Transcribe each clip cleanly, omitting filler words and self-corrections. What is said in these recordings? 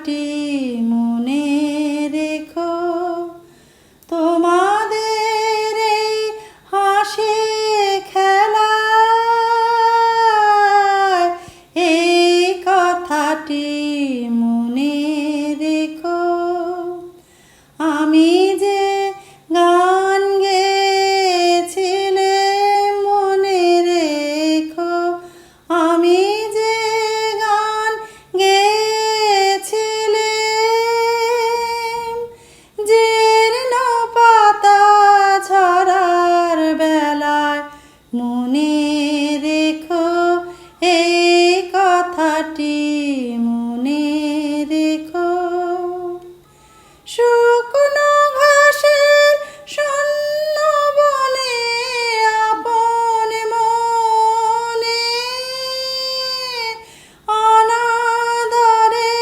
কথাটি মনে রেখো। তোমাদের এই হাসি খেলায় এই কথাটি মনে রেখো। আমি যে গান গেয়েছিলাম মনে রেখো। আমি যে গান গেয়েছিলাম জীর্ণ পাতা ঝরার বেলায় মনে রেখো এই কথাটি মনে রেখো। শুকনো ঘাসের শূন্য বনে আপন মনে অনাদরে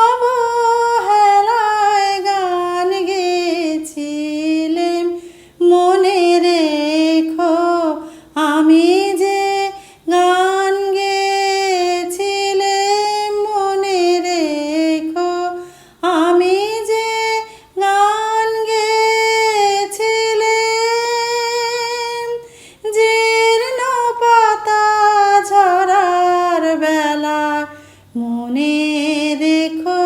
অবহেলায় গান গেয়েছিলাম মনে রেখো। আমি যে গান গেয়েছিলাম মনে রেখো। আমি যে গান গেয়েছিলাম জীর্ণ পাতা ঝরার বেলা মনে রেখো।